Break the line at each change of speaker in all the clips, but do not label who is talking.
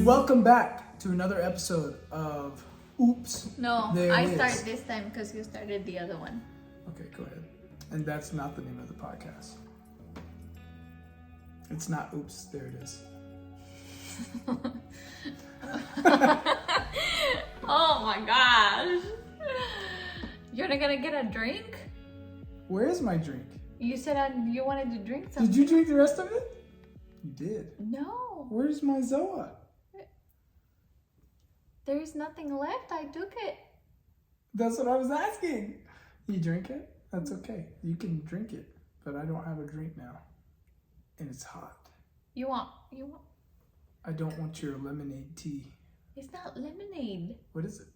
welcome back to another episode of Oops.
No,
There
I
It Is.
started this time because you started the other one.
Okay, go ahead. And that's not the name of the podcast. It's not Oops, there it is.
Oh my gosh. You're not gonna get a drink?
Where is my drink?
You said you wanted to drink something.
Did you drink the rest of it? You did.
No.
Where's my Zoa?
There's nothing left. I took it.
That's what I was asking. You drink it? That's okay. You can drink it. But I don't have a drink now. And it's hot.
You want.
I don't want your lemonade tea.
It's not lemonade.
What is it?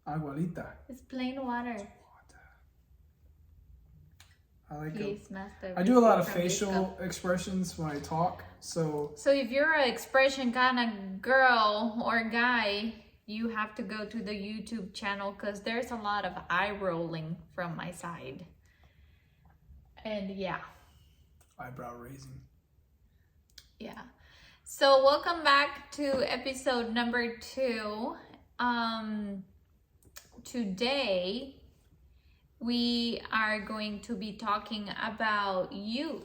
Agualita.
It's plain water.
I like
Please,
it.
master.
I do a lot of facial expressions when I talk, so
if you're an expression kind of girl or guy, you have to go to the YouTube channel because there's a lot of eye rolling from my side. And yeah.
eyebrow raising.
Yeah. So welcome back to episode number 2. Today we are going to be talking about you,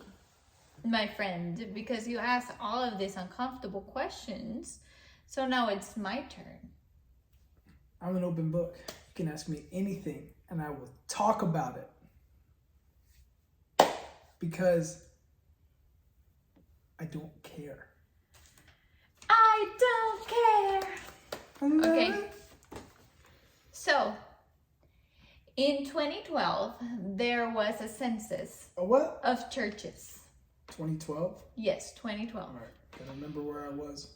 my friend, because you asked all of these uncomfortable questions. So now it's my turn.
I'm an open book. You can ask me anything and I will talk about it. Because I don't care.
I don't care. Okay. So, in 2012, there was a census
A what?
of churches.
2012?
Yes, 2012.
All right. Gotta remember where I was.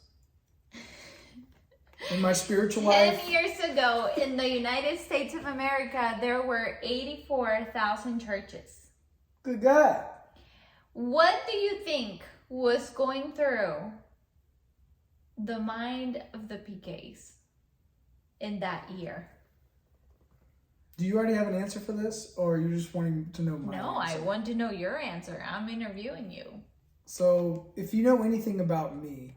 In my spiritual life.
10 years ago, in the United States of America, there were 84,000 churches.
Good God.
What do you think was going through the mind of the PKs in that year?
Do you already have an answer for this, or are you just wanting to know my
No,
answer?
I want to know your answer. I'm interviewing you.
So, if you know anything about me,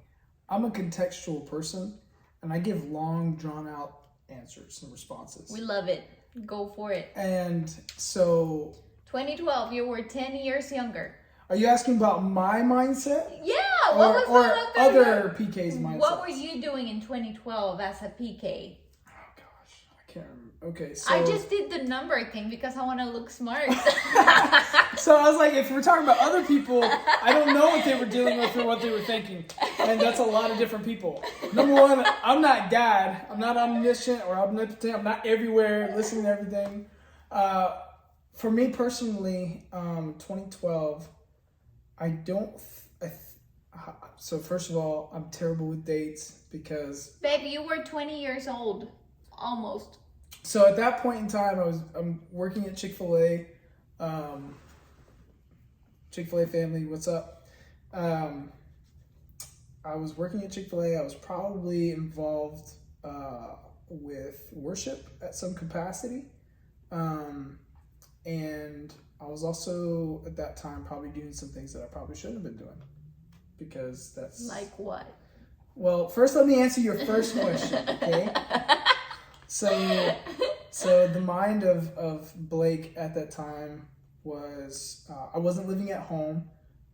I'm a contextual person, and I give long, drawn-out answers and responses.
We love it. Go for it.
And so...
2012, you were 10 years younger.
Are you asking about my mindset?
Yeah, what was
or
the
other PK's mindset?
What were you doing in 2012 as a PK?
Oh gosh, I can't remember. Okay, so
I just did the number thing because I want to look smart.
so I was like, if we're talking about other people, I don't know what they were dealing with or what they were thinking, and that's a lot of different people. Number one, I'm not God. I'm not omniscient or omnipotent. I'm not everywhere, listening to everything. For me personally, 2012. So first of all, I'm terrible with dates because...
Babe, you were 20 years old. Almost.
So at that point in time, I'm working at Chick-fil-A. Chick-fil-A family, what's up? I was working at Chick-fil-A. I was probably involved with worship at some capacity. And I was also, at that time, probably doing some things that I probably shouldn't have been doing. Because that's...
Like what?
Well, first let me answer your first question, okay? So the mind of Blake at that time was, I wasn't living at home.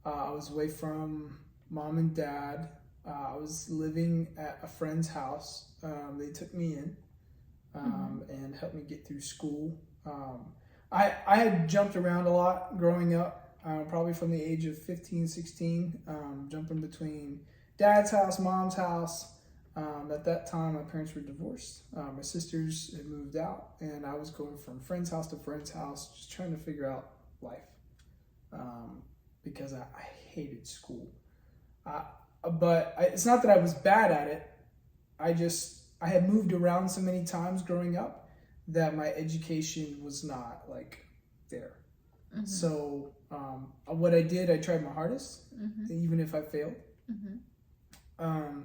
I was away from mom and dad. I was living at a friend's house. They took me in and helped me get through school. I had jumped around a lot growing up, probably from the age of 15, 16, jumping between dad's house, mom's house. At that time, my parents were divorced. My sisters had moved out, and I was going from friend's house to friend's house, just trying to figure out life because I hated school. But it's not that I was bad at it. I had moved around so many times growing up that my education was not like there. Mm-hmm. So what I did, I tried my hardest, even if I failed. Mm-hmm.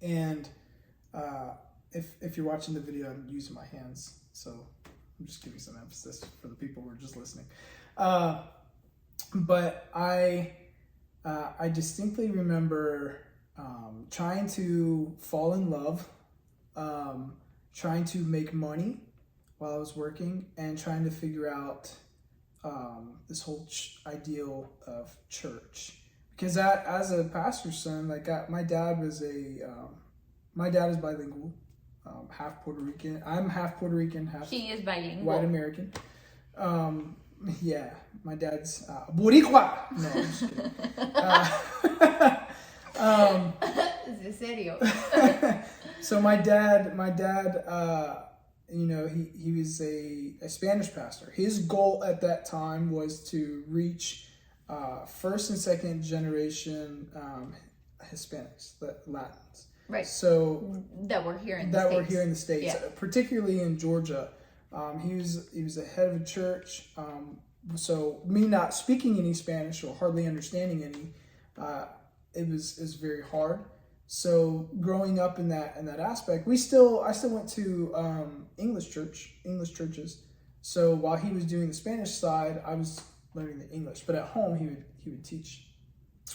And if you're watching the video, I'm using my hands, so I'm just giving some emphasis for the people who are just listening. But I distinctly remember trying to fall in love, trying to make money while I was working, and trying to figure out this whole ideal of church. Because as a pastor's son, my dad is bilingual, half Puerto Rican. I'm half Puerto Rican, half
She is bilingual.
white American. Yeah, my dad's Boricua. No, I'm just kidding.
¿En serio?
So my dad, he was a Spanish pastor. His goal at that time was to reach first and second generation Hispanics, Latins.
Right.
So
that we're here in
the States,
Yeah.
particularly in Georgia. He was the head of a church. So me not speaking any Spanish or hardly understanding any, it was very hard. So growing up in that aspect, I still went to English churches. So while he was doing the Spanish side, I was learning the English. But at home, he would teach.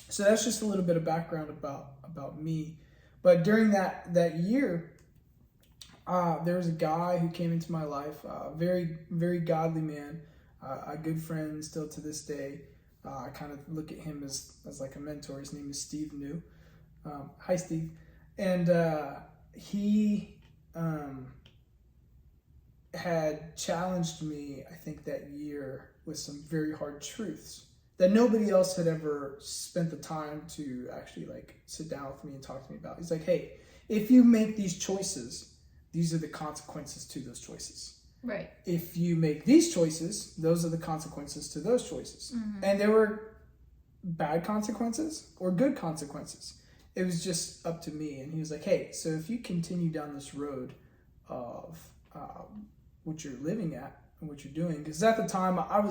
So that's just a little bit of background about me. But during that year, there was a guy who came into my life, a very, very godly man, a good friend still to this day. I kind of look at him as like a mentor. His name is Steve New. Hi, Steve. And he had challenged me, I think, that year with some very hard truths that nobody else had ever spent the time to actually sit down with me and talk to me about. He's like, hey, if you make these choices, these are the consequences to those choices.
Right.
If you make these choices, those are the consequences to those choices.
Mm-hmm.
And there were bad consequences or good consequences. It was just up to me. And he was like, hey, so if you continue down this road of what you're living at and what you're doing, because at the time I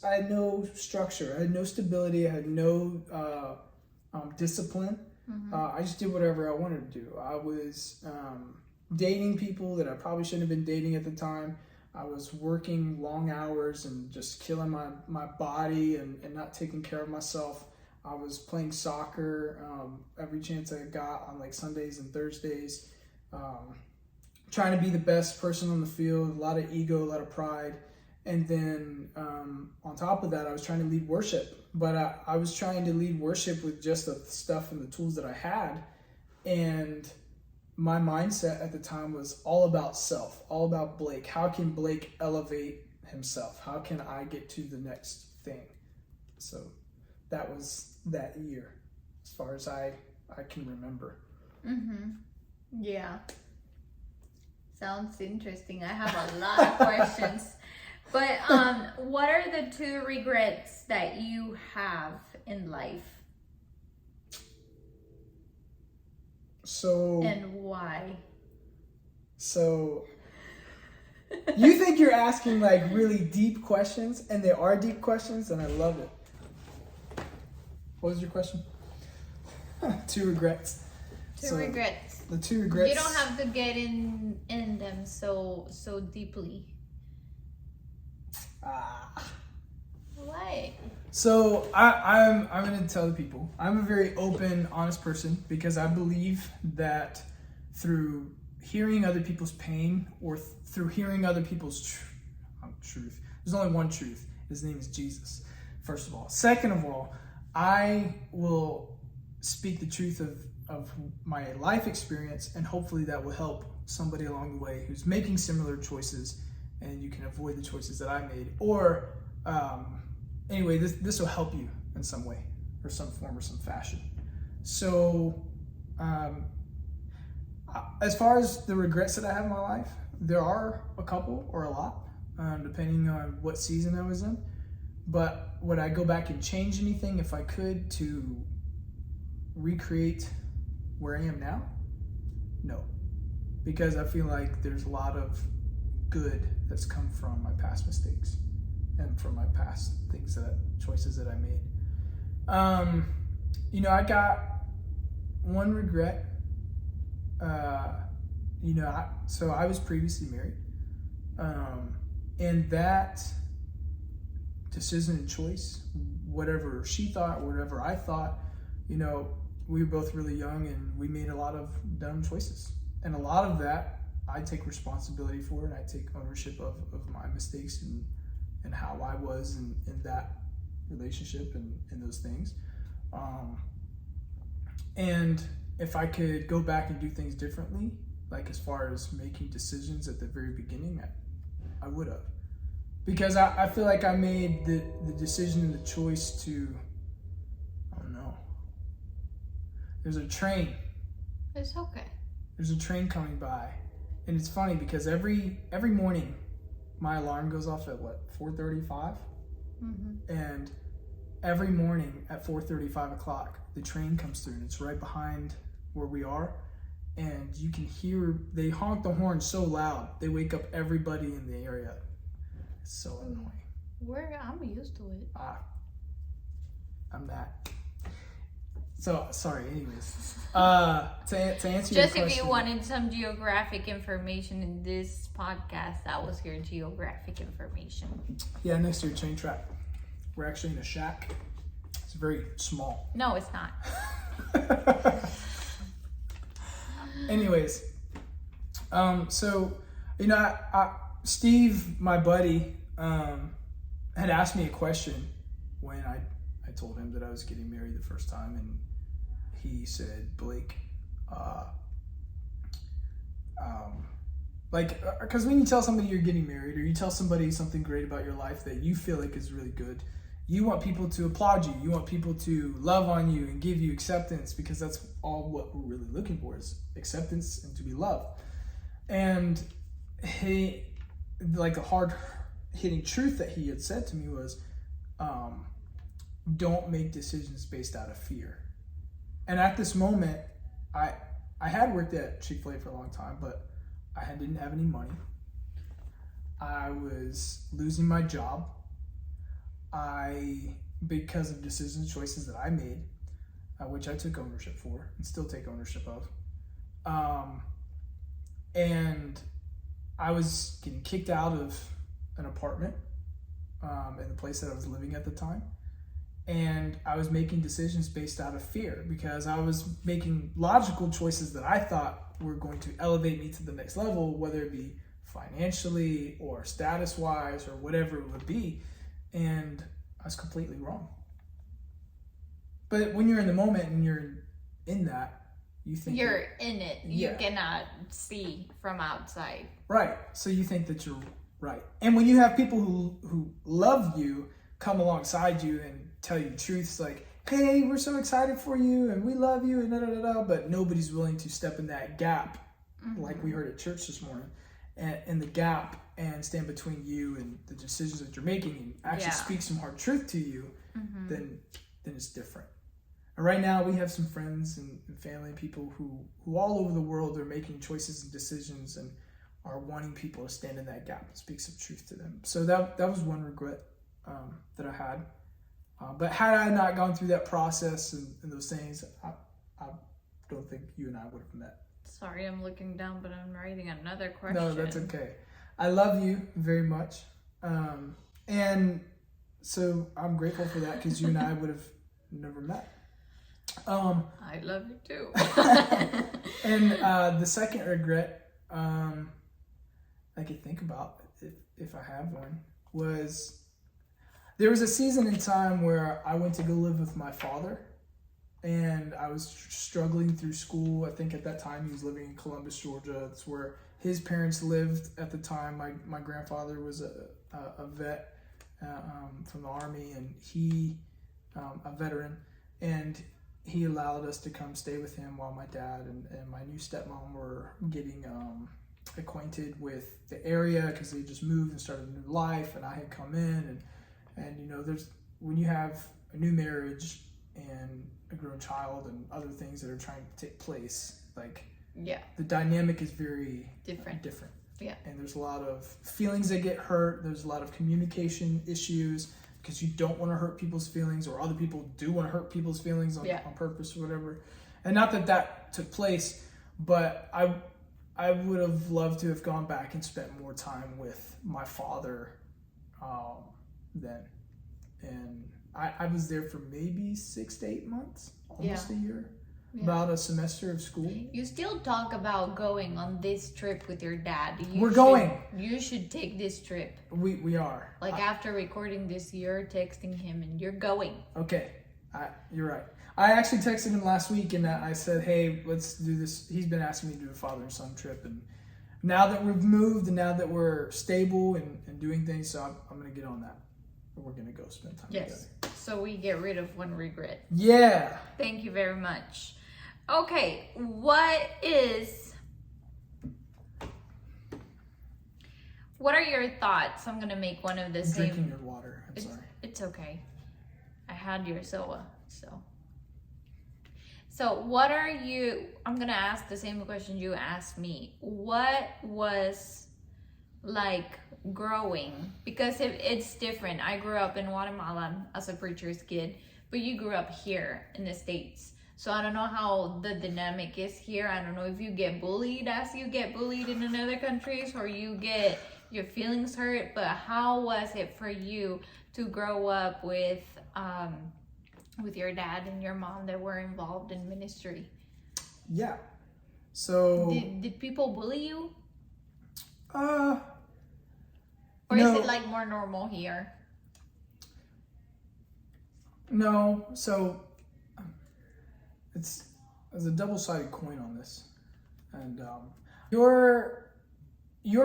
had no structure, I had no stability, I had no discipline.
Mm-hmm.
I just did whatever I wanted to do. I was dating people that I probably shouldn't have been dating at the time. I was working long hours and just killing my body and not taking care of myself. I was playing soccer every chance I got on Sundays and Thursdays, trying to be the best person on the field, a lot of ego, a lot of pride. And then on top of that, I was trying to lead worship. But I was trying to lead worship with just the stuff and the tools that I had. And my mindset at the time was all about self, all about Blake. How can Blake elevate himself? How can I get to the next thing? So that was that year, as far as I can remember.
Mm-hmm. Yeah. Sounds interesting. I have a lot of questions. But what are the 2 regrets that you have in life? And why?
So you think you're asking really deep questions, and they are deep questions, and I love it. What was your question? 2 regrets.
2 regrets.
The 2 regrets.
You don't have to get in them so deeply. What?
So I'm going to tell the people, I'm a very open, honest person, because I believe that through hearing other people's pain or through hearing other people's truth, there's only one truth. His name is Jesus, first of all. Second of all, I will speak the truth of my life experience, and hopefully that will help somebody along the way who's making similar choices, and you can avoid the choices that I made. Or anyway, this will help you in some way or some form or some fashion. So as far as the regrets that I have in my life, there are a couple or a lot, depending on what season I was in. But would I go back and change anything if I could to recreate where I am now? No, because I feel like there's a lot of good that's come from my past mistakes and from my past choices that I made. I got one regret. So I was previously married, and that decision and choice, whatever she thought, whatever I thought, you know, we were both really young and we made a lot of dumb choices. And a lot of that I take responsibility for, and I take ownership of my mistakes and how I was in that relationship and those things. And if I could go back and do things differently, like as far as making decisions at the very beginning, I would have. Because I feel like I made the decision and the choice to, I don't know. There's a train.
It's okay.
There's a train coming by. And it's funny because every morning my alarm goes off at 4:35? And every morning at 4:35 o'clock, the train comes through and it's right behind where we are. And you can hear, they honk the horn so loud, they wake up everybody in the area. It's so annoying.
I'm used to it.
I'm not. So, sorry, anyways. To answer your question.
Just if you wanted some geographic information in this podcast, that was your geographic information.
Yeah, next to your train track. We're actually in a shack. It's very small.
No, it's not.
Anyways, so, you know, Steve, my buddy, had asked me a question when I told him that I was getting married the first time, and he said, Blake, because when you tell somebody you're getting married, or you tell somebody something great about your life that you feel like is really good, you want people to applaud you. You want people to love on you and give you acceptance, because that's all what we're really looking for, is acceptance and to be loved. And like a hard-hitting truth that he had said to me was, don't make decisions based out of fear. And at this moment, I had worked at Chick-fil-A for a long time, but I didn't have any money. I was losing my job. Because of decisions, choices that I made, which I took ownership for and still take ownership of. And I was getting kicked out of an apartment in the place that I was living at the time. And I was making decisions based out of fear, because I was making logical choices that I thought were going to elevate me to the next level, whether it be financially or status-wise or whatever it would be. And I was completely wrong. But when you're in the moment and you're in that, you think
you're in it. You cannot see from outside.
Right. So you think that you're right. And when you have people who love you come alongside you and tell you truths like, hey, we're so excited for you and we love you and da-da-da-da, but nobody's willing to step in that gap, like we heard at church this morning, and in the gap, and stand between you and the decisions that you're making and actually speak some hard truth to you, then it's different. And right now we have some friends and family and people who all over the world are making choices and decisions and are wanting people to stand in that gap and speak some truth to them. So that was one regret that I had. But had I not gone through that process and those things, I don't think you and I would have met.
Sorry, I'm looking down, but I'm writing another question.
No, that's okay. I love you very much. And so I'm grateful for that, because you and I would have never met.
I love you too.
And the second regret I could think about, if I have one, was there was a season in time where I went to go live with my father, and I was struggling through school. I think at that time he was living in Columbus, Georgia. That's where his parents lived at the time. My grandfather was a vet from the Army, and he a veteran, and he allowed us to come stay with him while my dad and my new stepmom were getting acquainted with the area, because they just moved and started a new life, and I had come in, and you know, there's, when you have a new marriage and a grown child and other things that are trying to take place, like the dynamic is very different.
Yeah.
And there's a lot of feelings that get hurt. There's a lot of communication issues, because you don't want to hurt people's feelings, or other people do want to hurt people's feelings on purpose or whatever. And not that took place, but I would have loved to have gone back and spent more time with my father then, and I was there for maybe 6 to 8 months, almost
Yeah.
a year,
Yeah.
about a semester of school.
You still talk about going on this trip with your dad.
Going.
You should take this trip.
We are.
Like after recording this, you're texting him and you're going.
Okay, you're right. I actually texted him last week and I said, hey, let's do this. He's been asking me to do a father and son trip. And now that we've moved and now that we're stable and doing things, so I'm going to get on that. We're going to go spend time together.
So we get rid of one regret.
Yeah.
Thank you very much. Okay, what are your thoughts? I'm gonna make one of the same.
Drinking your water. I'm sorry.
It's okay. I had your soda, so what are you? I'm gonna ask the same question you asked me. What was like growing? Because it's different. I grew up in Guatemala as a preacher's kid, but you grew up here in the States. So I don't know how the dynamic is here. I don't know if you get bullied as you get bullied in other countries or you get your feelings hurt, but how was it for you to grow up with your dad and your mom that were involved in ministry?
Yeah. So
did people bully you?
Or
Or is it like more normal here?
No. So there's a double-sided coin on this, and your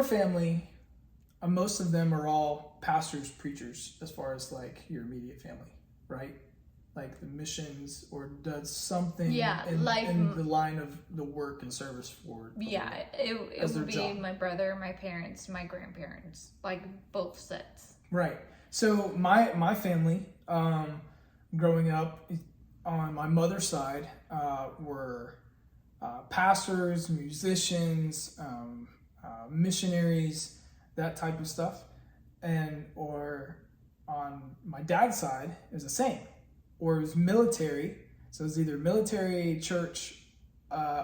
family, most of them are all pastors, preachers, as far as like your immediate family, right? Like the missions or does something in the line of the work and service for
it would be job. My brother, my parents, my grandparents, like both sets.
Right. So my family, growing up on my mother's side, were pastors, musicians, missionaries, that type of stuff. Or on my dad's side, it was the same. Or it was military. So it was either military, church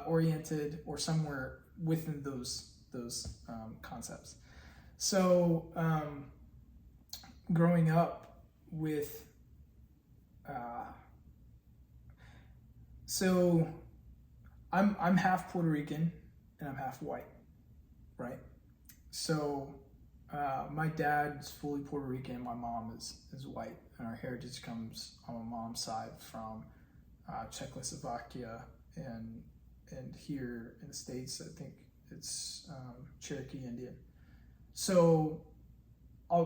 oriented, or somewhere within those concepts. So growing up with so I'm half Puerto Rican and I'm half white, right? So my dad's fully Puerto Rican, my mom is white, and our heritage comes on my mom's side from Czechoslovakia and here in the States, I think it's Cherokee Indian. So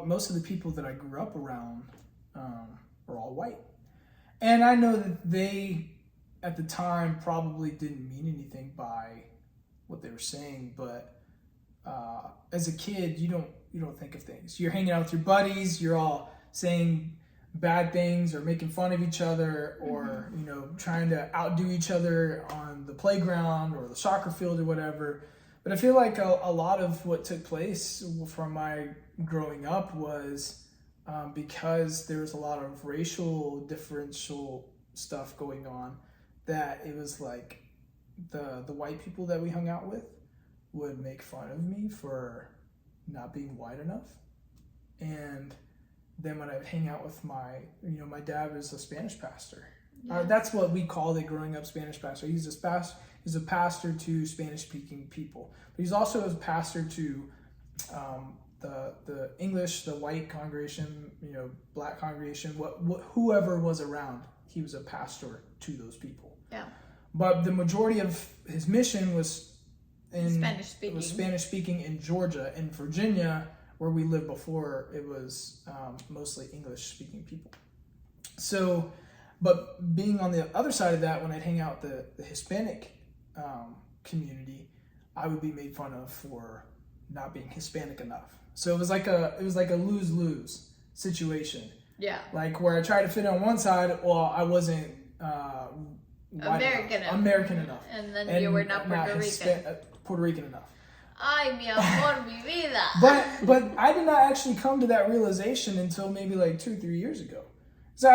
most of the people that I grew up around were all white. And I know that they, at the time, probably didn't mean anything by what they were saying, but as a kid, you don't think of things. You're hanging out with your buddies, you're all saying bad things or making fun of each other or trying to outdo each other on the playground or the soccer field or whatever. But I feel like a lot of what took place from my growing up was because there was a lot of racial differential stuff going on, that it was like the white people that we hung out with would make fun of me for not being white enough. And then when I would hang out with my dad was a Spanish pastor.
Yeah.
That's what we called it growing up, Spanish pastor. He's a pastor to Spanish-speaking people. But he's also a pastor to the English, the white congregation, black congregation, whoever was around, he was a pastor to those people.
Yeah.
But the majority of his mission was
Spanish-speaking
in Georgia. In Virginia, where we lived before, it was mostly English-speaking people. So, but being on the other side of that, when I'd hang out with the Hispanic community, I would be made fun of for not being Hispanic enough. So it was like a lose-lose situation.
Yeah.
Like where I tried to fit on one side, well, I wasn't American enough.
And then you were not Puerto Rican.
Puerto Rican enough.
Ay, mi amor, mi vida.
But I did not actually come to that realization until maybe like 2-3 years ago. So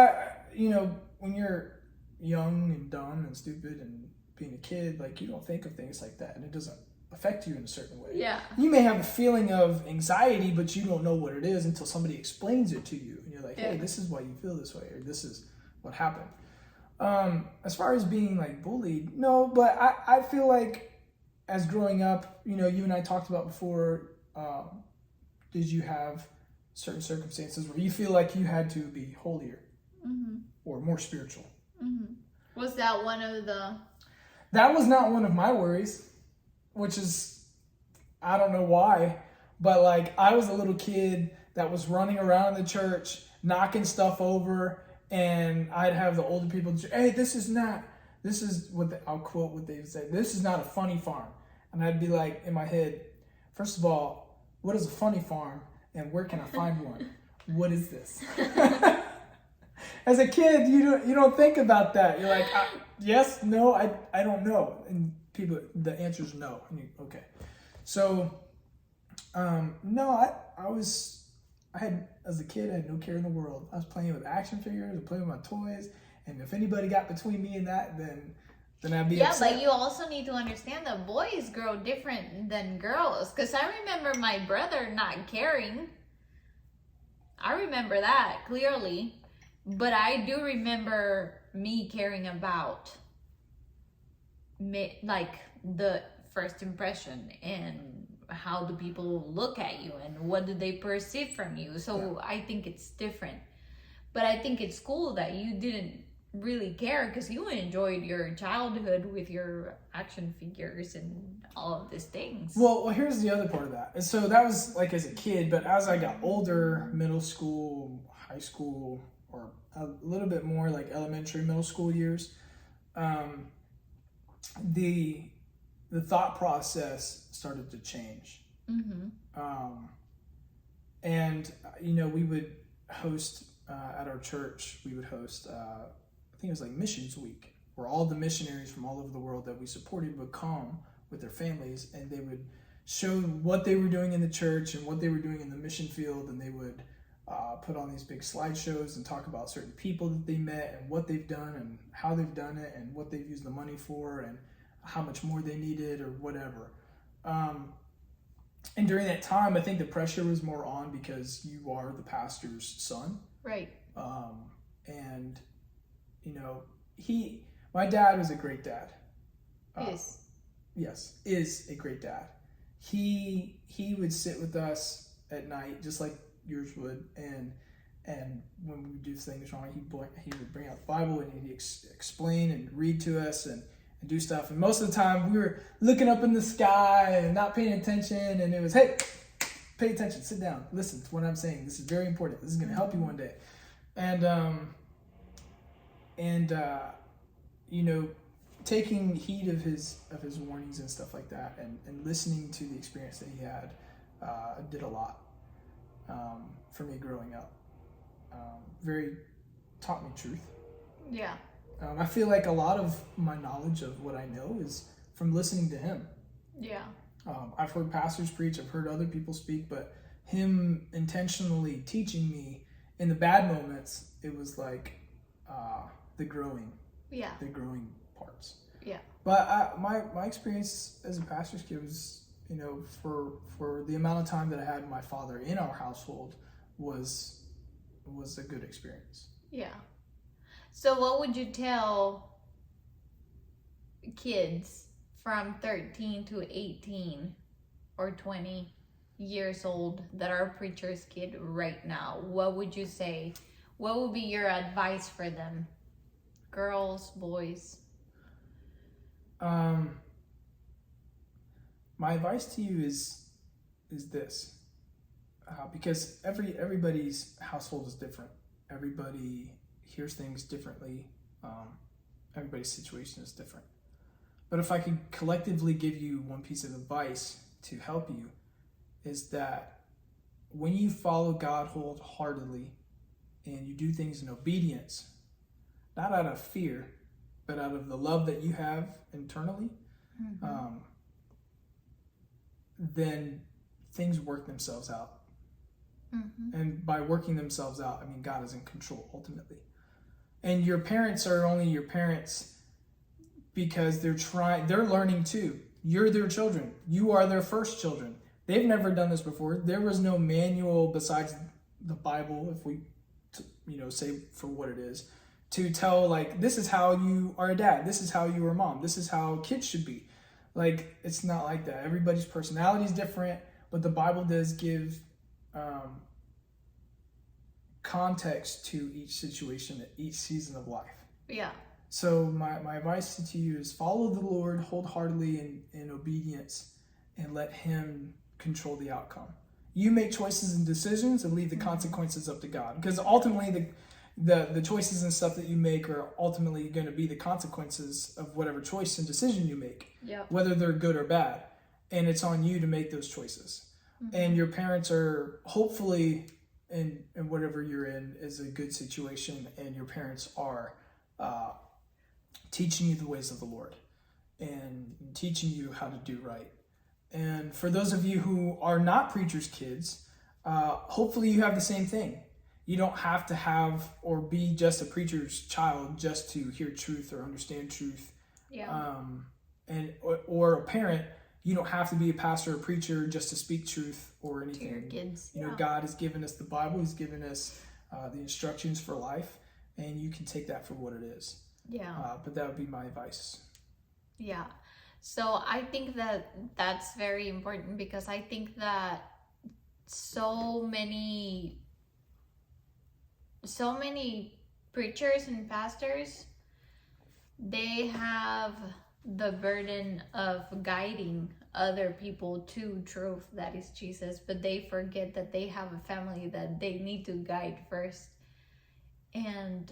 when you're young and dumb and stupid and being a kid, like you don't think of things like that, and it doesn't affect you in a certain way.
Yeah.
You may have a feeling of anxiety, but you don't know what it is until somebody explains it to you. And you're like, hey, this is why you feel this way, or this is what happened. As far as being like bullied, no, but I feel like as growing up, you know, you and I talked about before, did you have certain circumstances where you feel like you had to be holier or more spiritual?
Was that one of the...
That was not one of my worries, which is, I don't know why, but like I was a little kid that was running around the church, knocking stuff over, and I'd have the older people say, hey, this is what I'll quote what they would say, this is not a funny farm. And I'd be like, in my head, first of all, what is a funny farm and where can I find one? What is this? As a kid, you don't think about that. You're like, yes, no, I don't know. And people, the answer is no. And you, okay. So, no, as a kid, I had no care in the world. I was playing with action figures, I playing with my toys, and if anybody got between me and that, then I'd be upset.
But you also need to understand that boys grow different than girls. Because I remember my brother not caring. I remember that clearly. But I do remember me caring about like the first impression and how do people look at you and what do they perceive from you. So I think it's different. But I think it's cool that you didn't really care because you enjoyed your childhood with your action figures and all of these things.
Well, here's the other part of that. And so that was like as a kid, but as I got older, middle school, high school, or a little bit more like elementary, middle school years, the thought process started to change. And, you know, we would host, at our church, I think it was like Missions Week, where all the missionaries from all over the world that we supported would come with their families, and they would show what they were doing in the church and what they were doing in the mission field, and they would put on these big slideshows and talk about certain people that they met and what they've done and how they've done it and what they've used the money for and how much more they needed or whatever. And during that time, I think the pressure was more on because you are the pastor's son.
Right.
And, you know, my dad was a great dad. Yes, is a great dad. He would sit with us at night, just like yours would, and when we would do things wrong, he would bring out the Bible and he'd explain and read to us and do stuff. And most of the time, we were looking up in the sky and not paying attention, and it was, hey, pay attention, sit down, listen to what I'm saying. This is very important. This is going to help you one day. And you know, taking heed of his warnings and stuff like that, and listening to the experience that he had, did a lot for me growing up. Taught me truth.
Yeah.
I feel like a lot of my knowledge of what I know is from listening to him. Yeah. I've heard pastors preach, I've heard other people speak, but him intentionally teaching me in the bad moments, it was like the growing parts. Yeah. But my experience as a pastor's kid was, you know, for the amount of time that I had my father in our household was a good experience.
Yeah. So what would you tell kids from 13 to 18 or 20 years old that are a preacher's kid right now? What would you say? What would be your advice for them? Girls, boys?
My advice to you is this, because everybody's household is different. Everybody hears things differently. Everybody's situation is different. But if I could collectively give you one piece of advice to help you, is that when you follow God wholeheartedly and you do things in obedience, not out of fear, but out of the love that you have internally, then things work themselves out. And by working themselves out, I mean God is in control ultimately. And your parents are only your parents because they're learning too. You're their children. You are their first children. They've never done this before. There was no manual besides the Bible, if we, say for what it is, to tell, like, this is how you are a dad. This is how you are a mom. This is how kids should be. Like, it's not like that. Everybody's personality is different, but the Bible does give context to each situation, each season of life.
Yeah.
So my advice to you is follow the Lord wholeheartedly in obedience and let him control the outcome. You make choices and decisions and leave the consequences up to God. Because ultimately the choices and stuff that you make are ultimately going to be the consequences of whatever choice and decision you make, whether they're good or bad. And it's on you to make those choices. And your parents are hopefully in whatever you're in is a good situation, and your parents are teaching you the ways of the Lord and teaching you how to do right. And for those of you who are not preachers' kids, hopefully you have the same thing. You don't have to have or be just a preacher's child just to hear truth or understand truth.
Yeah.
Or a parent, you don't have to be a pastor or preacher just to speak truth or anything.
To your kids.
You know, God has given us the Bible. He's given us the instructions for life, and you can take that for what it is.
Yeah.
But that would be my advice.
Yeah. So I think that that's very important, because I think that so many preachers and pastors, they have the burden of guiding other people to truth, that is Jesus, but they forget that they have a family that they need to guide first. And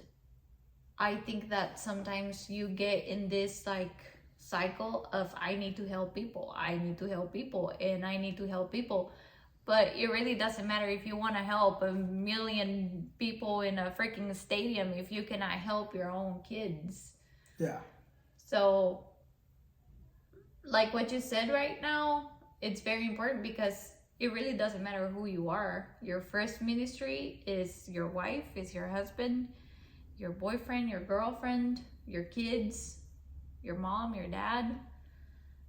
I think that sometimes you get in this like cycle of I need to help people, and I need to help people. But it really doesn't matter if you want to help a million people in a freaking stadium if you cannot help your own kids.
Yeah.
So, like what you said right now, it's very important, because it really doesn't matter who you are. Your first ministry is your wife, is your husband, your boyfriend, your girlfriend, your kids, your mom, your dad.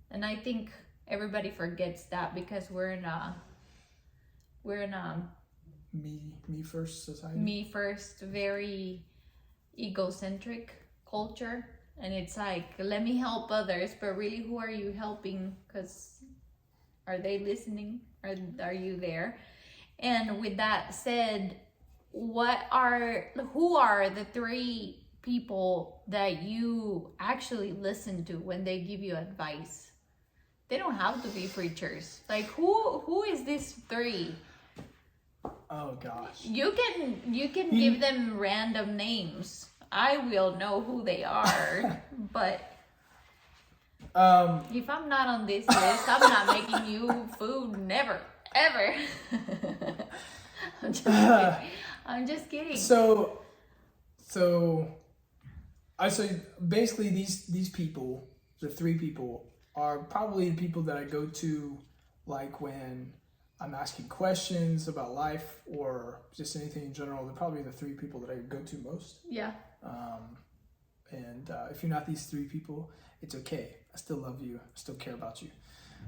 And I think everybody forgets that, because we're in a
me first society.
Me first, very egocentric culture. And it's like, let me help others, but really, who are you helping? Because are they listening? Are you there? And with that said, who are the 3 people that you actually listen to when they give you advice? They don't have to be preachers. Like, who is this 3?
Oh gosh.
You can give them random names. I will know who they are, but if I'm not on this list, I'm not making you food. Never, ever. I'm just kidding.
So basically these people, the 3 people, are probably the people that I go to, like when I'm asking questions about life or just anything in general. They're probably the 3 people that I go to most.
Yeah.
And if you're not these 3 people, it's okay. I still love you. I still care about you.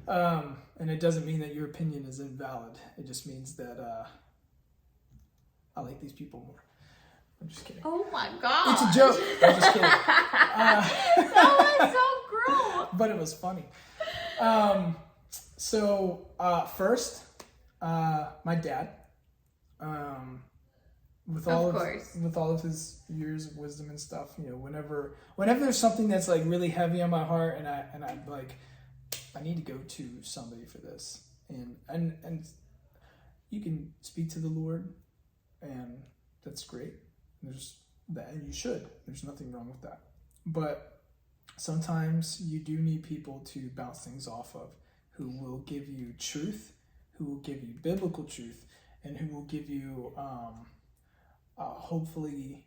And it doesn't mean that your opinion is invalid. It just means that I like these people more. I'm just kidding.
Oh my God.
It's a joke. I'm just kidding.
That was so cruel.
But it was funny. First, my dad. With all of his years of wisdom and stuff, you know, whenever there's something that's like really heavy on my heart, and I'm like, I need to go to somebody for this, and you can speak to the Lord, and that's great. There's that, and you should. There's nothing wrong with that. But sometimes you do need people to bounce things off of, who will give you truth, who will give you biblical truth, and who will give you hopefully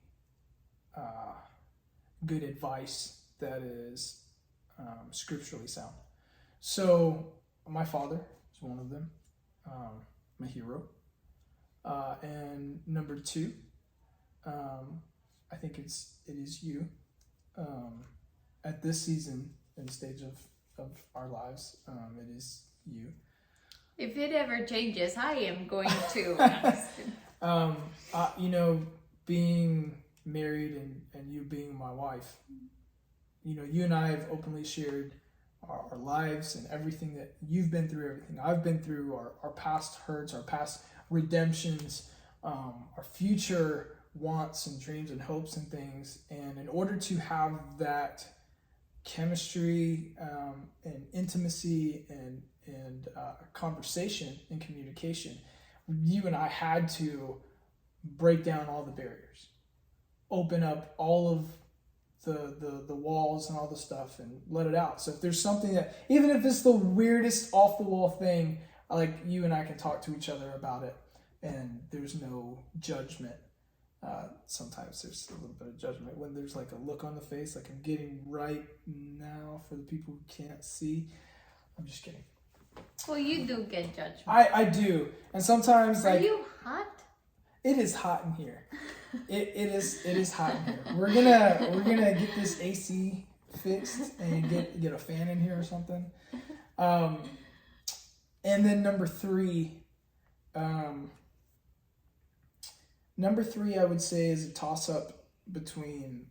good advice that is scripturally sound. So my father is one of them, my hero. And number 2, I think it is you. At this season and stage of our lives. It is you.
If it ever changes, I am going to.
You know, being married and you being my wife, you know, you and I have openly shared our lives and everything that you've been through, everything I've been through, our past hurts, our past redemptions, our future wants and dreams and hopes and things. And in order to have that chemistry and intimacy and conversation and communication, you and I had to break down all the barriers, open up all of the walls and all the stuff and let it out. So if there's something that, even if it's the weirdest off the wall thing, like you and I can talk to each other about it and there's no judgment. Sometimes there's a little bit of judgment when there's like a look on the face, like I'm getting right now for the people who can't see. I'm just kidding.
Well, you do get judgment.
I do. And sometimes
Are
like
you hot?
it is hot in here. It is hot in here. We're gonna get this AC fixed and get a fan in here or something. And then number three, I would say is a toss up between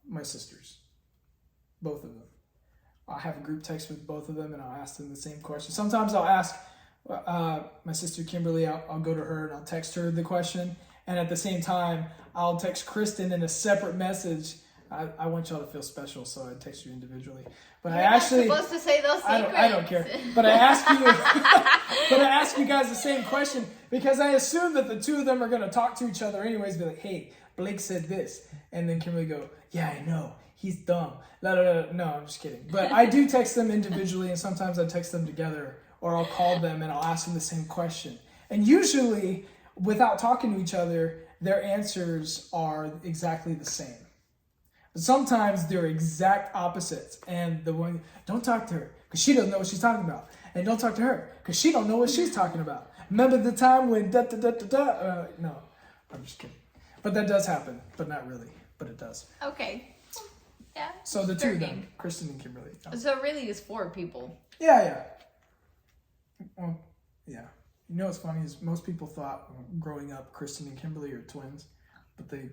my sisters, both of them. I have a group text with both of them, and I'll ask them the same question. Sometimes I'll ask my sister Kimberly. I'll go to her and I'll text her the question, and at the same time, I'll text Kristen in a separate message. I want y'all to feel special, so I text you individually. But
You're not supposed to say those secrets.
I don't care. But I ask you guys the same question because I assume that the two of them are going to talk to each other anyways. Be like, hey, Blake said this, and then Kimberly go, yeah, I know. He's dumb. No, I'm just kidding. But I do text them individually, and sometimes I text them together, or I'll call them and I'll ask them the same question. And usually, without talking to each other, their answers are exactly the same. But sometimes they're exact opposites. And the one, don't talk to her because she doesn't know what she's talking about. And don't talk to her because she don't know what she's talking about. Remember the time when da-da-da-da-da? No, I'm just kidding. But that does happen, but not really. But it does.
Okay. Yeah.
So the two of them, Kristen and Kimberly.
So really it's 4 people.
Yeah. Well, yeah. You know what's funny is most people thought growing up Kristen and Kimberly are twins, but they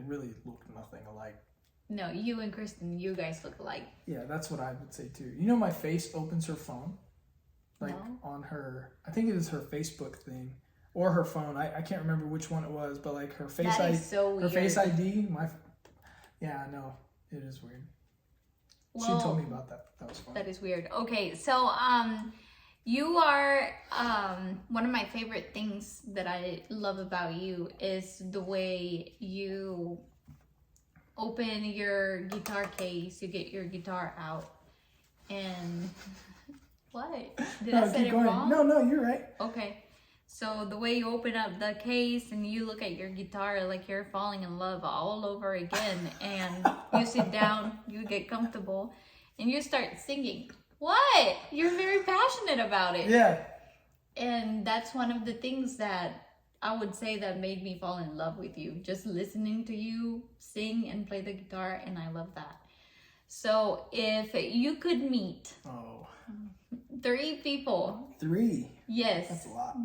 really look nothing alike.
No, you and Kristen, you guys look alike.
Yeah, that's what I would say too. You know my face opens her phone? Like
No.
on her, I think it is her Facebook thing. Or her phone. I can't remember which one it was, but like her face
That is so
her
weird.
face ID, yeah, I know. It is weird.
Well,
she told me about that. That was fun.
That is weird. Okay, so you are one of my favorite things that I love about you is the way you open your guitar case, you get your guitar out, and what? Did I say it wrong?
No, you're right.
Okay. So the way you open up the case and you look at your guitar like you're falling in love all over again, and you sit down, you get comfortable, and you start singing. What? You're very passionate about it.
Yeah.
And that's one of the things that I would say that made me fall in love with you. Just listening to you sing and play the guitar, and I love that. So if you could meet 3 people.
3?
Yes.
That's a lot.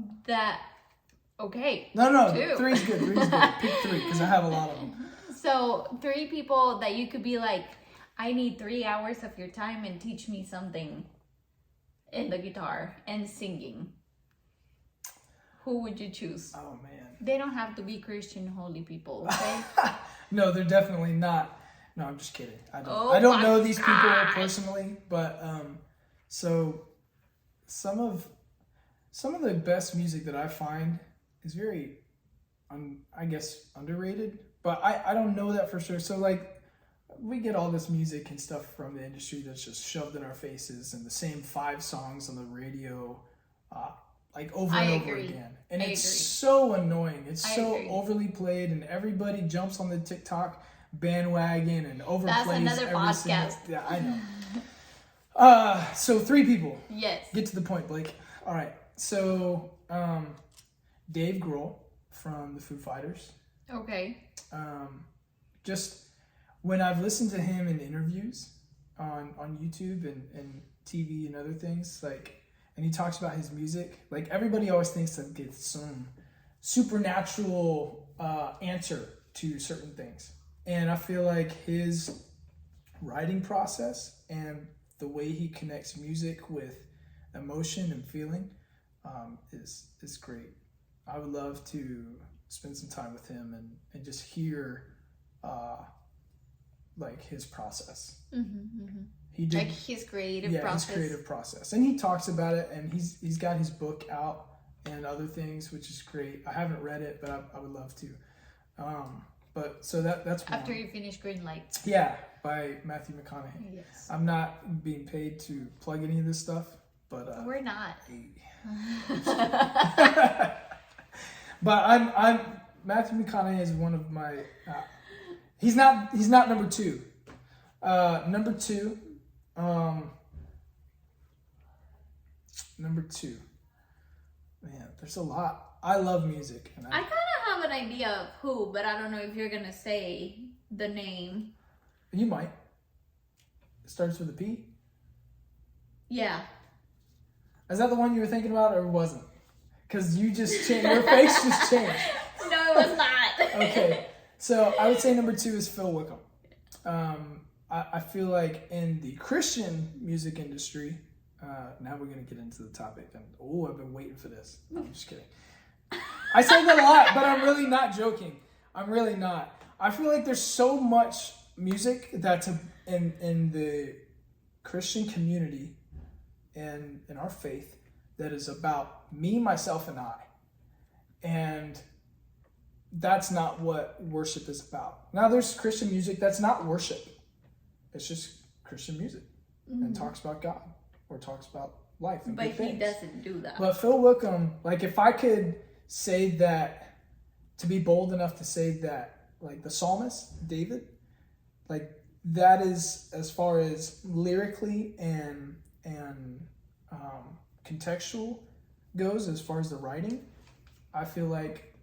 Okay.
No,
2.
3's good. 3's good. Pick 3 because I have a lot of them.
So 3 people that you could be like, I need 3 hours of your time and teach me something in the guitar and singing. Who would you choose?
Oh, man.
They don't have to be Christian holy people, okay?
No, they're definitely not. No, I'm just kidding. I don't know these people personally, but so some of the best music that I find is very, I guess, underrated. But I don't know that for sure. So like, we get all this music and stuff from the industry that's just shoved in our faces, and the same 5 songs on the radio, like over and over again. And it's so annoying. It's so overly played, and everybody jumps on the TikTok bandwagon and overplays.
That's another podcast.
Yeah, I know. So 3 people.
Yes.
Get to the point, Blake. All right. So Dave Grohl from the Foo Fighters.
Okay.
Just when I've listened to him in interviews on YouTube and TV and other things. Like, and he talks about his music. Like, everybody always thinks that it's some supernatural answer to certain things. And I feel like his writing process and the way he connects music with emotion and feeling is great. I would love to spend some time with him and just hear like his process. He did,
like his creative process.
His creative process, and he talks about it, and he's got his book out and other things, which is great. I haven't read it, but I would love to. But so that's
after
one.
you finish Green Light.
Yeah, by Matthew McConaughey.
Yes.
I'm not being paid to plug any of this stuff, but
we're not.
But I'm Matthew McConaughey is one of my. He's not number two. Number two. Number two. Man, there's a lot. I love music, and
I kind of have an idea of who, but I don't know if you're gonna say the name.
You might. It starts with a P.
Yeah.
Is that the one you were thinking about, or wasn't? Because you just changed. Your face just changed.
No, it was not.
Okay, so I would say number two is Phil Wickham. I feel like in the Christian music industry, now we're going to get into the topic. And I've been waiting for this. No, I'm just kidding. I say that a lot, but I'm really not joking. I'm really not. I feel like there's so much music that's in the Christian community and in our faith that is about me, myself, and I. And that's not what worship is about. Now, there's Christian music that's not worship. It's just Christian music and talks about God or talks about life and
but
good things.
he doesn't do that.
But Phil Wickham, like, if I could say that, to be bold enough to say that, like, the psalmist, David, like, that is, as far as lyrically and contextual goes, as far as the writing, I feel like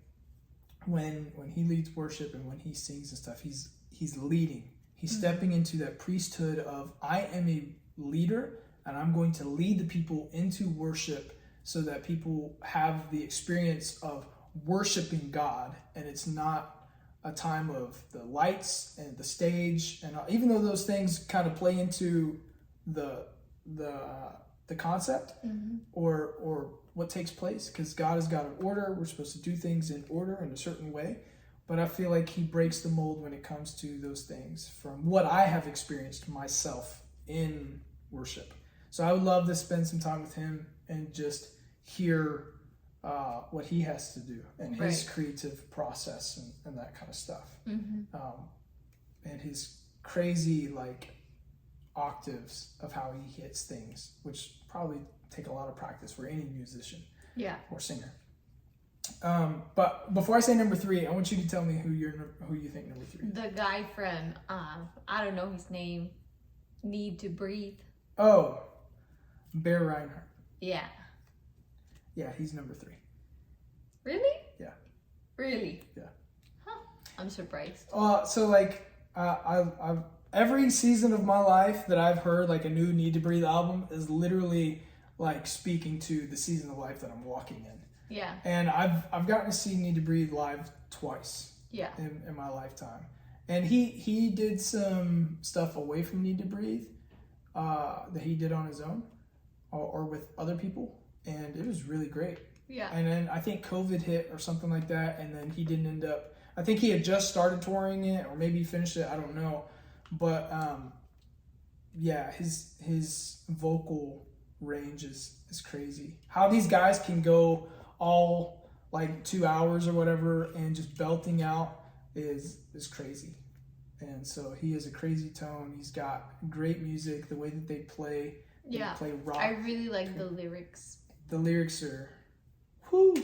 when he leads worship and when he sings and stuff, he's leading. He's stepping into that priesthood of, I am a leader and I'm going to lead the people into worship so that people have the experience of worshiping God. And it's not a time of the lights and the stage. And even though those things kind of play into the concept or what takes place, because God has got an order. We're supposed to do things in order in a certain way. But I feel like he breaks the mold when it comes to those things from what I have experienced myself in worship. So I would love to spend some time with him and just hear what he has to do and his creative process and that kind of stuff. And his crazy, like, octaves of how he hits things, which probably take a lot of practice for any musician or singer. But before I say number three, I want you to tell me who you think number three is.
The guy from I don't know his name. Need to Breathe.
Oh, Bear Reinhardt.
Yeah.
Yeah, he's number three.
Really?
Yeah.
Really?
Yeah.
Huh. I'm surprised.
So like I've every season of my life that I've heard like a new Need to Breathe album is literally like speaking to the season of life that I'm walking in.
Yeah.
And I've gotten to see Need to Breathe live twice.
Yeah.
In my lifetime. And he did some stuff away from Need to Breathe that he did on his own or with other people. And it was really great.
Yeah.
And then I think COVID hit or something like that. And then he didn't end up, I think he had just started touring it or maybe he finished it. I don't know. But yeah, his vocal range is crazy. How these guys can go all like 2 hours or whatever and just belting out is crazy. And so he has a crazy tone. He's got great music, the way that they play. They play rock.
I really like the lyrics.
The lyrics are, whoo.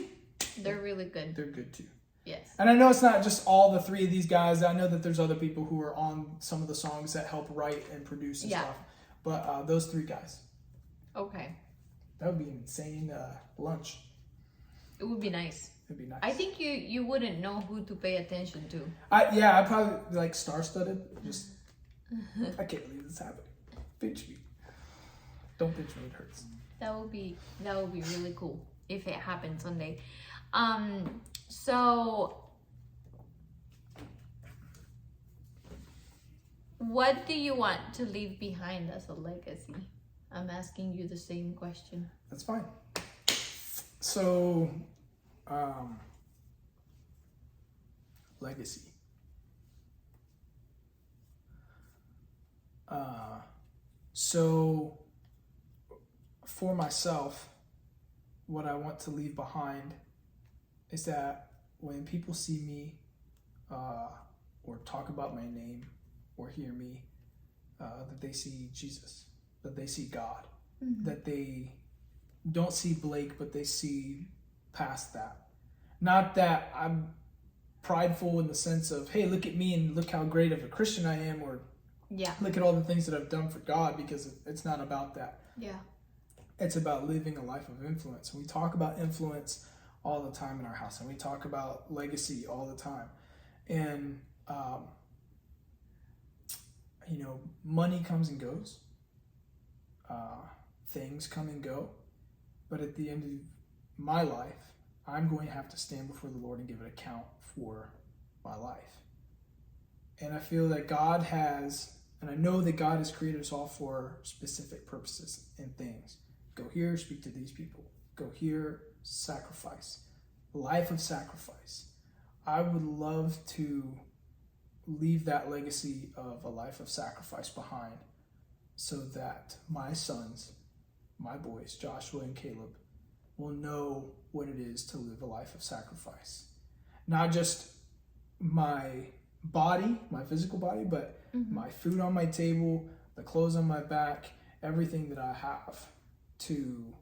They're really good.
They're good too.
Yes.
And I know it's not just all the three of these guys. I know that there's other people who are on some of the songs that help write and produce and stuff. But those three guys.
Okay.
That would be an insane lunch.
It would be nice.
It'd be nice.
I think you wouldn't know who to pay attention to.
I'd probably like star-studded. Just, I can't believe this happened. Pinch me. Don't pinch me, it hurts.
That would be really cool if it happened someday. So what do you want to leave behind as a legacy? I'm asking you the same question.
That's fine. So, legacy. So for myself, what I want to leave behind is that when people see me, or talk about my name, or hear me, that they see Jesus, that they see God, that they don't see Blake, but they see past that. Not that I'm prideful in the sense of, hey, look at me and look how great of a Christian I am, or look at all the things that I've done for God, because it's not about that.
Yeah.
It's about living a life of influence. We talk about influence all the time in our house, and we talk about legacy all the time. And, money comes and goes. Things come and go. But at the end of my life, I'm going to have to stand before the Lord and give an account for my life. And I feel that God has, and I know that God has created us all for specific purposes and things. Go here, speak to these people. Go here, sacrifice. Life of sacrifice. I would love to leave that legacy of a life of sacrifice behind, so that my sons, my boys, Joshua and Caleb, will know what it is to live a life of sacrifice. Not just my body, my physical body, but my food on my table, the clothes on my back, everything that I have, to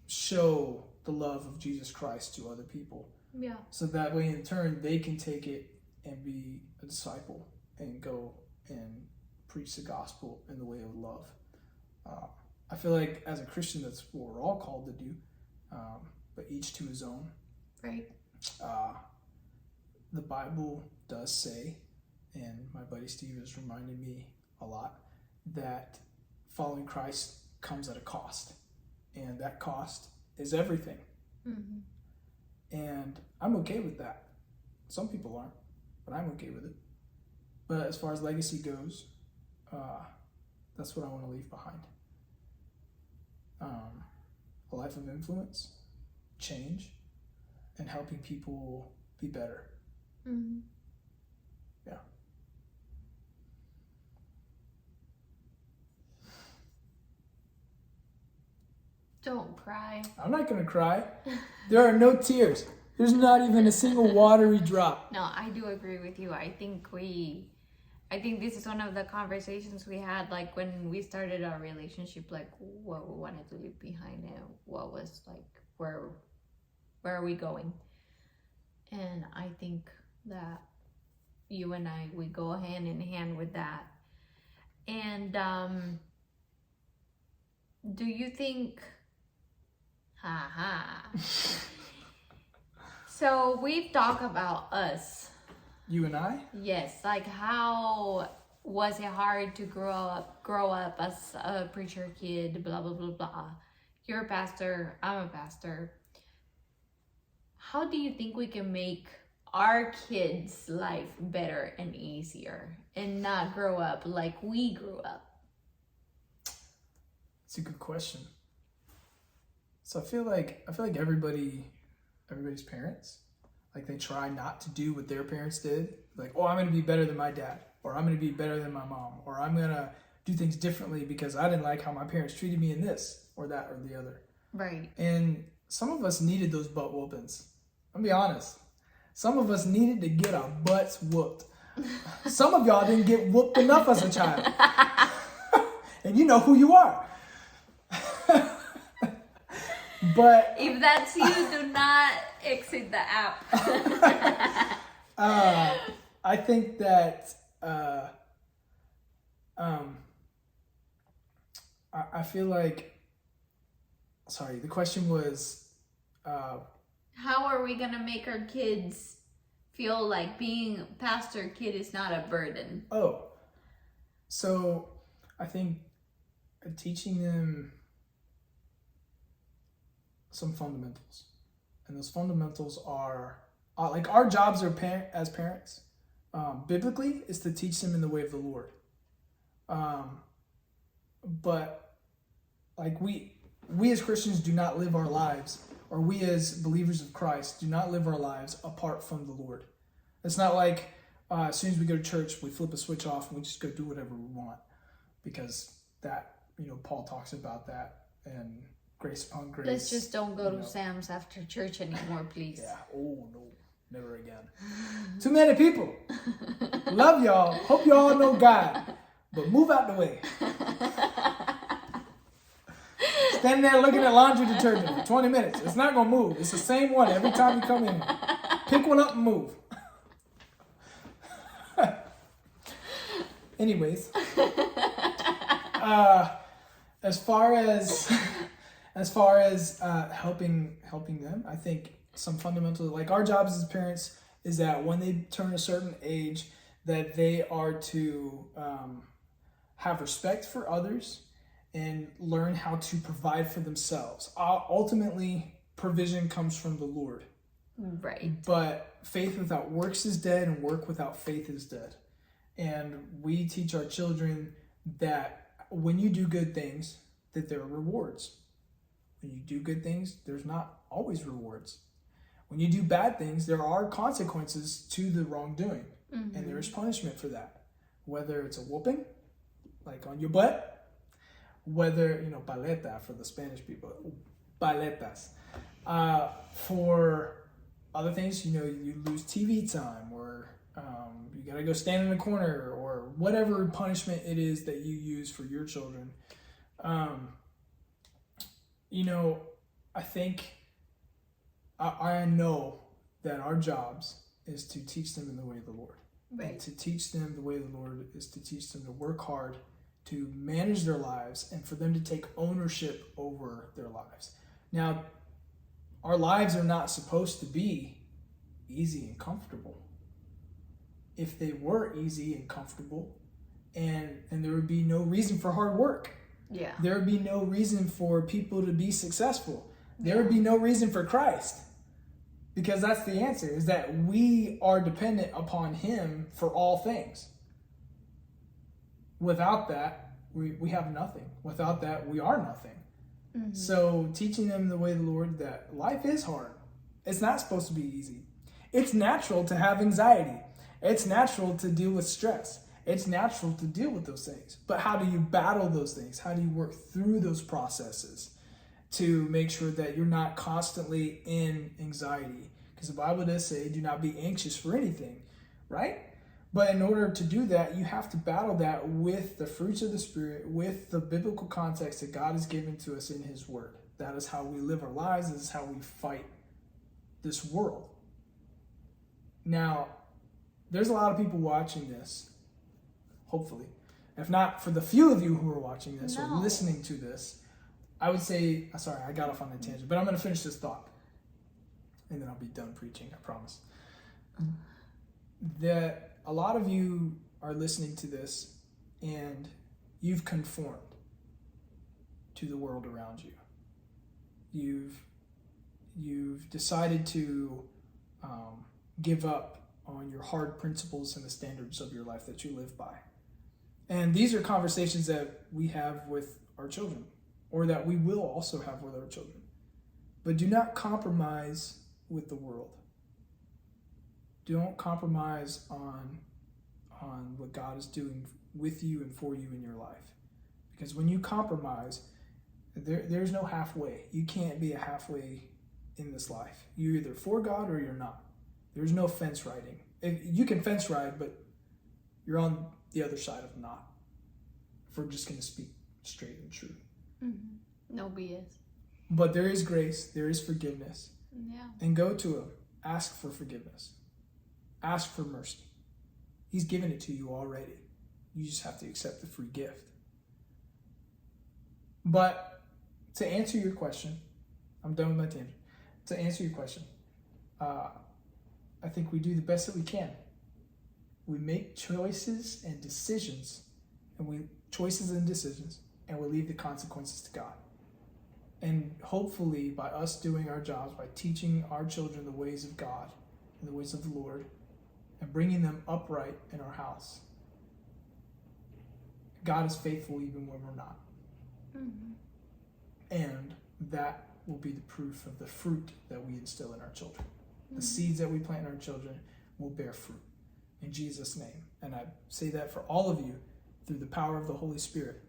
show the love of Jesus Christ to other people.
Yeah.
So that way, in turn, they can take it and be a disciple and go and preach the gospel in the way of love. I feel like as a Christian, that's what we're all called to do, but each to his own.
Right.
The Bible does say, and my buddy Steve has reminded me a lot, that following Christ comes at a cost, and that cost is everything. And I'm okay with that. Some people aren't, but I'm okay with it. But as far as legacy goes, that's what I want to leave behind. A life of influence, change, and helping people be better. Yeah.
Don't cry.
I'm not going to cry. There are no tears. There's not even a single watery drop.
No, I do agree with you. I think this is one of the conversations we had, like when we started our relationship, like what we wanted to leave behind and what was like, where are we going? And I think that you and I, we go hand in hand with that. And do you think, so we've talked about us.
You and I?
Yes, like how was it hard to grow up as a preacher kid, blah, blah, blah, blah. You're a pastor, I'm a pastor. How do you think we can make our kids' life better and easier and not grow up like we grew up?
It's a good question. So I feel like everybody's parents, like they try not to do what their parents did. Like, oh, I'm going to be better than my dad, or I'm going to be better than my mom, or I'm going to do things differently because I didn't like how my parents treated me in this or that or the other.
Right.
And some of us needed those butt whoopings. I'll be honest. Some of us needed to get our butts whooped. Some of y'all didn't get whooped enough as a child. And you know who you are. But
if that's you, do not exit the app.
I think that I feel like, sorry, the question was
how are we gonna make our kids feel like being pastor kid is not a burden?
Oh, so I think teaching them some fundamentals. And those fundamentals are like our jobs as parents, biblically, is to teach them in the way of the Lord. But like we as Christians do not live our lives, or we as believers of Christ do not live our lives apart from the Lord. It's not like as soon as we go to church, we flip a switch off and we just go do whatever we want, because that, Paul talks about that and grace upon grace.
Let's just don't go to Sam's after church anymore, please.
Yeah. Oh no, never again. Too many people. Love y'all. Hope y'all know God, but move out the way. Standing there looking at laundry detergent for 20 minutes. It's not going to move. It's the same one every time you come in. Pick one up and move. Anyways. As far as helping them, I think some fundamentals, like our jobs as parents, is that when they turn a certain age, that they are to have respect for others and learn how to provide for themselves. Ultimately, provision comes from the Lord.
Right.
But faith without works is dead, and work without faith is dead. And we teach our children that when you do good things, that there are rewards. When you do good things, there's not always rewards. When you do bad things, there are consequences to the wrongdoing. Mm-hmm. And there is punishment for that. Whether it's a whooping, like on your butt, whether, paleta for the Spanish people, paletas. For other things, you lose TV time, or you got to go stand in the corner, or whatever punishment it is that you use for your children. I think I know that our jobs is to teach them in the way of the Lord.
Right.
And to teach them the way of the Lord is to teach them to work hard, to manage their lives, and for them to take ownership over their lives. Now, our lives are not supposed to be easy and comfortable. If they were easy and comfortable, and there would be no reason for hard work.
Yeah.
There would be no reason for people to be successful. There would be no reason for Christ. Because that's the answer, is that we are dependent upon Him for all things. Without that, we have nothing. Without that, we are nothing. Mm-hmm. So teaching them the way of the Lord, that life is hard. It's not supposed to be easy. It's natural to have anxiety. It's natural to deal with stress. It's natural to deal with those things. But how do you battle those things? How do you work through those processes to make sure that you're not constantly in anxiety? Because the Bible does say, do not be anxious for anything, right? But in order to do that, you have to battle that with the fruits of the Spirit, with the biblical context that God has given to us in His Word. That is how we live our lives. This is how we fight this world. Now, there's a lot of people watching this, hopefully. If not, for the few of you who are watching this or listening to this, I would say, sorry, I got off on a tangent, but I'm going to finish this thought. And then I'll be done preaching, I promise. That a lot of you are listening to this and you've conformed to the world around you. You've decided to give up on your hard principles and the standards of your life that you live by. And these are conversations that we have with our children, or that we will also have with our children. But do not compromise with the world. Don't compromise on what God is doing with you and for you in your life. Because when you compromise, there's no halfway. You can't be a halfway in this life. You're either for God or you're not. There's no fence riding. You can fence ride, but you're on the other side of not. If we're just going to speak straight and true.
Mm-hmm. No BS.
But there is grace. There is forgiveness.
Yeah.
And go to Him. Ask for forgiveness. Ask for mercy. He's given it to you already. You just have to accept the free gift. But to answer your question, I'm done with my tangent. To answer your question, I think we do the best that we can. We make choices and decisions, and we leave the consequences to God. And hopefully, by us doing our jobs, by teaching our children the ways of God and the ways of the Lord, and bringing them upright in our house, God is faithful even when we're not.
Mm-hmm.
And that will be the proof of the fruit that we instill in our children.
Mm-hmm.
The seeds that we plant in our children will bear fruit. In Jesus' name. And I say that for all of you through the power of the Holy Spirit.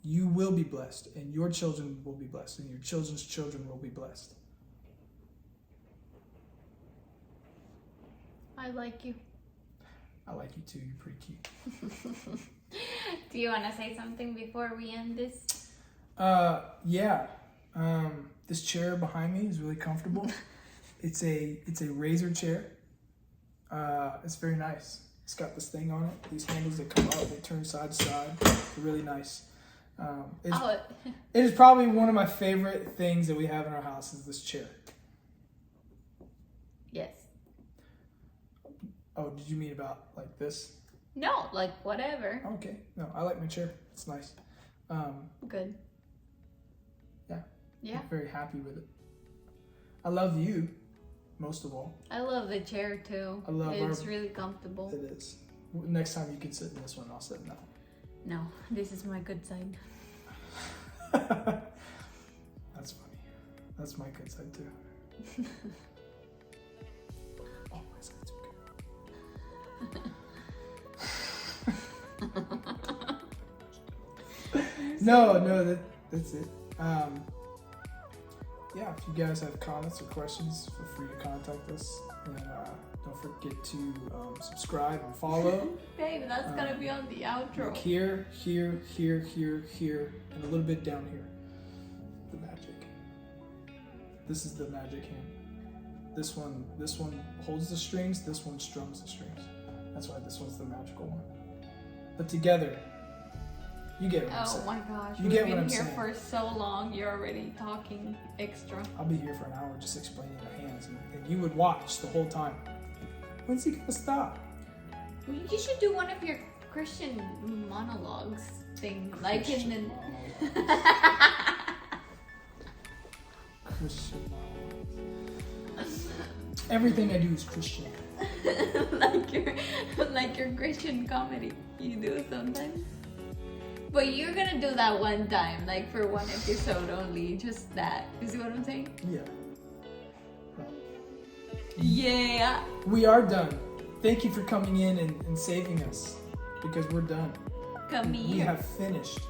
You will be blessed, and your children will be blessed, and your children's children will be blessed.
I like you.
I like you too. You're pretty cute.
Do you want to say something before we end this?
Yeah. This chair behind me is really comfortable. It's a razor chair. It's very nice. It's got this thing on it. These handles that come up, they turn side to side. They're really nice. It is probably one of my favorite things that we have in our house is this chair.
Yes.
Oh, did you mean about like this?
No, like whatever.
Okay. No, I like my chair. It's nice.
Good.
Yeah.
Yeah.
I'm very happy with it. I love you, most of all.
I love the chair too.
I love
It's really comfortable.
It is. Next time you can sit in this one, I'll sit in that one.
No, this is my good side.
That's funny. That's my good side too. Oh, my side's okay. No, that's it. Yeah, if you guys have comments or questions, feel free to contact us. And don't forget to subscribe and follow.
Babe, that's gonna be on the outro.
Look here, and a little bit down here. The magic. This is the magic hand. This one holds the strings, this one strums the strings. That's why this one's the magical one. But together, you get what I'm saying.
Oh my gosh,
You
we've
get what
been
I'm
here
saying.
for so long, you're already talking extra.
I'll be here for an hour just explaining the hands, and you would watch the whole time. When's he gonna stop?
You should do one of your Christian monologues thing, like
Christian
in the...
Christian. Everything I do is Christian.
like your Christian comedy you do sometimes. But you're gonna do that one time, like for one episode only, just that. You see what I'm saying?
Yeah.
Yeah.
We are done. Thank you for coming in and saving us, because we're done.
Come
We
here.
have finished.